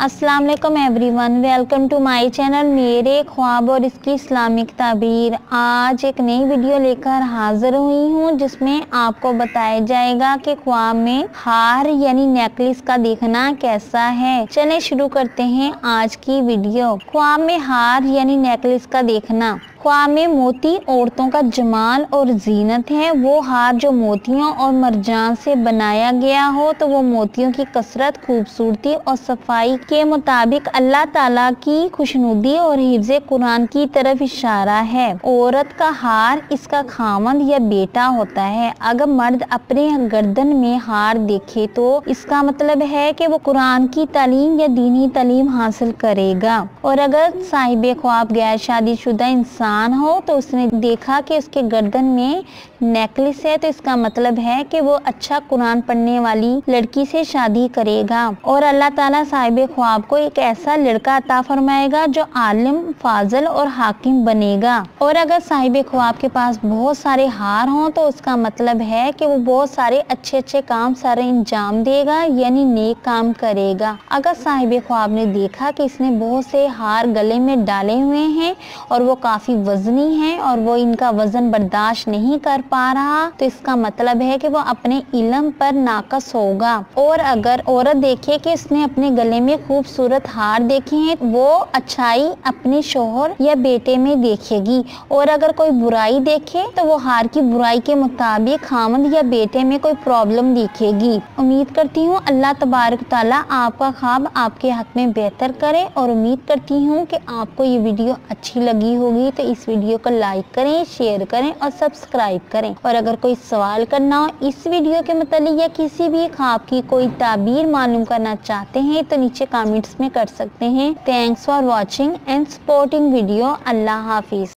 अस्सलाम वालेकुम everyone, welcome to my channel मेरे ख्वाब और इसकी इस्लामिक ताबीर। आज एक नई वीडियो लेकर हाजिर हुई हूँ जिसमें आपको बताया जाएगा कि ख्वाब में हार यानी नेकलेस का देखना कैसा है। चलें शुरू करते हैं आज की वीडियो। ख्वाब में हार यानी नेकलेस का देखना। ख्वाब में मोती औरतों का जमाल और जीनत है। वो हार जो मोतियों और मरजान से बनाया गया हो तो वो मोतियों की कसरत, खूबसूरती और सफाई के मुताबिक अल्लाह ताला की खुशनुदी और हिफ्ज़े कुरान की तरफ इशारा है। औरत का हार इसका खामंद या बेटा होता है। अगर मर्द अपने गर्दन में हार देखे तो इसका मतलब है कि वो कुरान की तालीम या दीनी तालीम हासिल करेगा। और अगर साहिब ख्वाब गैर शादीशुदा इंसान हो तो उसने देखा कि उसके गर्दन में नेकलेस है तो इसका मतलब है कि वो अच्छा कुरान पढ़ने वाली लड़की से शादी करेगा और अल्लाह ताला साहिब ख्वाब को एक ऐसा लड़का अता फरमाएगा जो आलिम, फाजिल और हाकिम बनेगा। और अगर साहिब ख्वाब के पास बहुत सारे हार हों तो उसका मतलब है कि वो बहुत सारे अच्छे काम सारे अंजाम देगा यानी नेक काम करेगा। अगर साहिब ख्वाब ने देखा कि इसने बहुत से हार गले में डाले हुए हैं और वो काफी वजनी है और वो इनका वजन बर्दाश्त नहीं कर पा रहा तो इसका मतलब है कि वो अपने इल्म पर नाकस होगा। और अगर औरत देखे कि इसने अपने गले में खूबसूरत हार देखे हैं वो अच्छाई अपने शोहर या बेटे में देखेगी। और अगर कोई बुराई देखे तो वो हार की बुराई के मुताबिक खामद या बेटे में कोई प्रॉब्लम दिखेगी। उम्मीद करती हूँ अल्लाह तबारक ताला आपका ख्वाब आपके हक में बेहतर करे और उम्मीद करती हूँ कि आपको ये वीडियो अच्छी लगी होगी तो इस वीडियो को लाइक करें, शेयर करें और सब्सक्राइब करें। और अगर कोई सवाल करना हो इस वीडियो के मतलब या किसी भी ख्वाब की कोई ताबीर मालूम करना चाहते हैं तो नीचे कमेंट्स में कर सकते हैं। Thanks for watching and supporting video. Allah Hafiz.